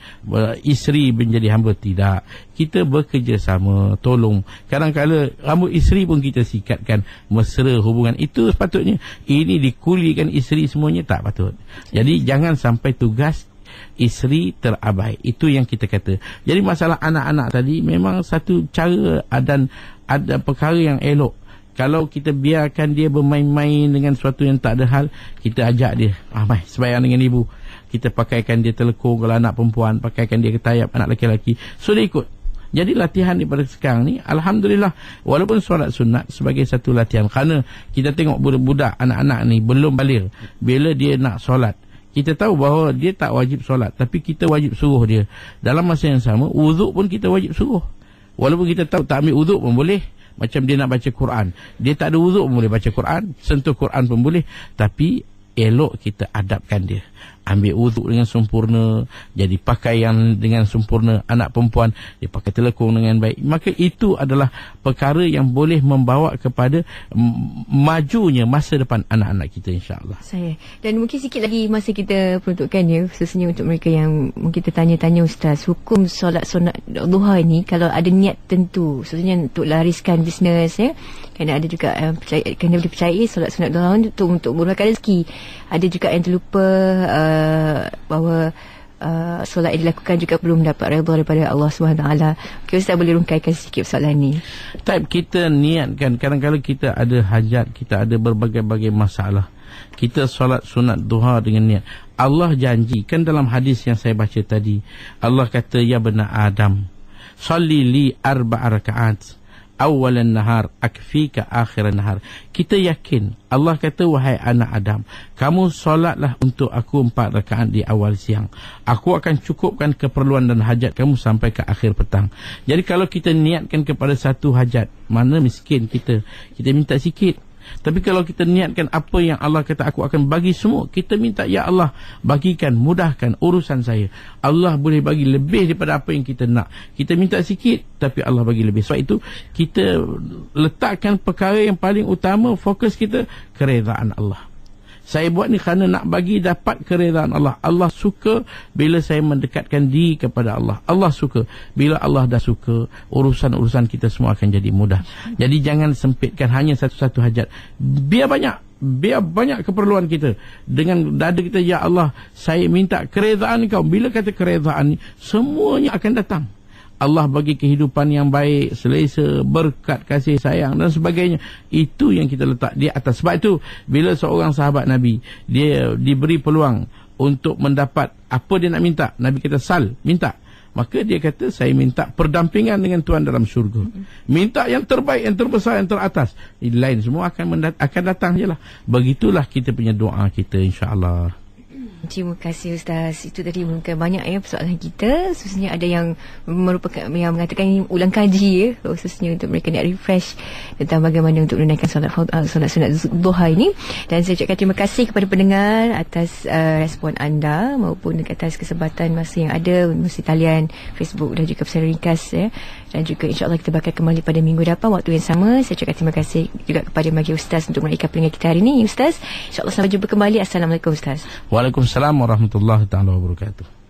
isteri menjadi hamba. Tidak. Kita bekerjasama, tolong. Kadang-kadang rambut isteri pun kita sikatkan, mesra hubungan. Itu sepatutnya. Ini dikulikan isteri semuanya, tak patut. Jadi jangan sampai tugas isteri terabai. Itu yang kita kata. Jadi masalah anak-anak tadi memang satu cara dan ada perkara yang elok. Kalau kita biarkan dia bermain-main dengan sesuatu yang tak ada hal, kita ajak dia, mai sembahyang dengan ibu. Kita pakaikan dia telekung, kalau anak perempuan, pakaikan dia ketayap anak lelaki. So dia ikut. Jadi latihan daripada sekarang ni, alhamdulillah, walaupun solat sunat sebagai satu latihan, kerana kita tengok budak-budak, anak-anak ni belum baligh, bila dia nak solat, kita tahu bahawa dia tak wajib solat, tapi kita wajib suruh dia. Dalam masa yang sama, wuduk pun kita wajib suruh. Walaupun kita tahu tak ambil wuduk pun boleh. Macam dia nak baca Quran, dia tak ada wuduk pun boleh baca Quran, sentuh Quran pun boleh. Tapi elok kita adabkan dia, ambil wuduk dengan sempurna, jadi pakaian dengan sempurna. Anak perempuan, dia pakai telekung dengan baik. Maka itu adalah perkara yang boleh membawa kepada majunya masa depan anak-anak kita, insya-Allah. Dan mungkin sikit lagi masa kita peruntukkan ya, khususnya untuk mereka yang mungkin tertanya-tanya, Ustaz, hukum solat sunat duha ni kalau ada niat tentu, khususnya untuk lariskan bisnes ya. Kerana ada juga kerana dipercayai solat sunat duha untuk murahkan rezeki. Ada juga yang terlupa bahawa solat yang dilakukan juga perlu mendapat redha daripada Allah SWT. Okay, Ustaz boleh rungkaikan sedikit soalan ni? Kita niatkan, kadang-kadang kita ada hajat, kita ada berbagai-bagai masalah, kita solat sunat duha dengan niat. Allah janjikan dalam hadis yang saya baca tadi, Allah kata, ya bani Adam, salli li 4 rakaat awalan nahar akfika akhiran nahar. Kita yakin, Allah kata, wahai anak Adam, kamu solatlah untuk aku 4 rakaat di awal siang, aku akan cukupkan keperluan dan hajat kamu sampai ke akhir petang. Jadi kalau kita niatkan kepada satu hajat, mana miskin kita minta sikit. Tapi kalau kita niatkan apa yang Allah kata, aku akan bagi semua, kita minta, ya Allah, bagikan, mudahkan urusan saya. Allah boleh bagi lebih daripada apa yang kita nak. Kita minta sikit, tapi Allah bagi lebih. Sebab itu kita letakkan perkara yang paling utama, fokus kita, keredaan Allah. Saya buat ni kerana nak bagi dapat keredaan Allah. Allah suka bila saya mendekatkan diri kepada Allah. Allah suka. Bila Allah dah suka, urusan-urusan kita semua akan jadi mudah. Jadi jangan sempitkan hanya satu-satu hajat. Biar banyak keperluan kita. Dengan dada kita, ya Allah, saya minta keredaan kau. Bila kata keredaan ni, semuanya akan datang. Allah bagi kehidupan yang baik, selesa, berkat, kasih sayang dan sebagainya. Itu yang kita letak di atas. Sebab itu bila seorang sahabat Nabi, dia diberi peluang untuk mendapat apa dia nak minta, Nabi kata, sal, minta. Maka dia kata, saya minta perdampingan dengan Tuhan dalam syurga. Minta yang terbaik, yang terbesar, yang teratas. Lain semua akan datang je lah. Begitulah kita punya doa kita, insya-Allah. Terima kasih Ustaz. Itu tadi mungkin banyak persoalan kita. Khususnya ada yang merupakan yang mengatakan ini ulang kaji khususnya untuk mereka nak refresh tentang bagaimana untuk menunaikan solat sunat duha ini. Dan saya ucapkan terima kasih kepada pendengar atas respon anda maupun atas kesempatan masa yang ada melalui talian Facebook dan juga pesan ringkas dan juga insya-Allah kita bakal kembali pada minggu depan waktu yang sama. Saya ucapkan terima kasih juga kepada Magi Ustaz untuk meraikan peringkat kita hari ini. Ustaz, insya-Allah sampai jumpa kembali. Assalamualaikum Ustaz. Waalaikumsalam warahmatullahi taala wabarakatuh.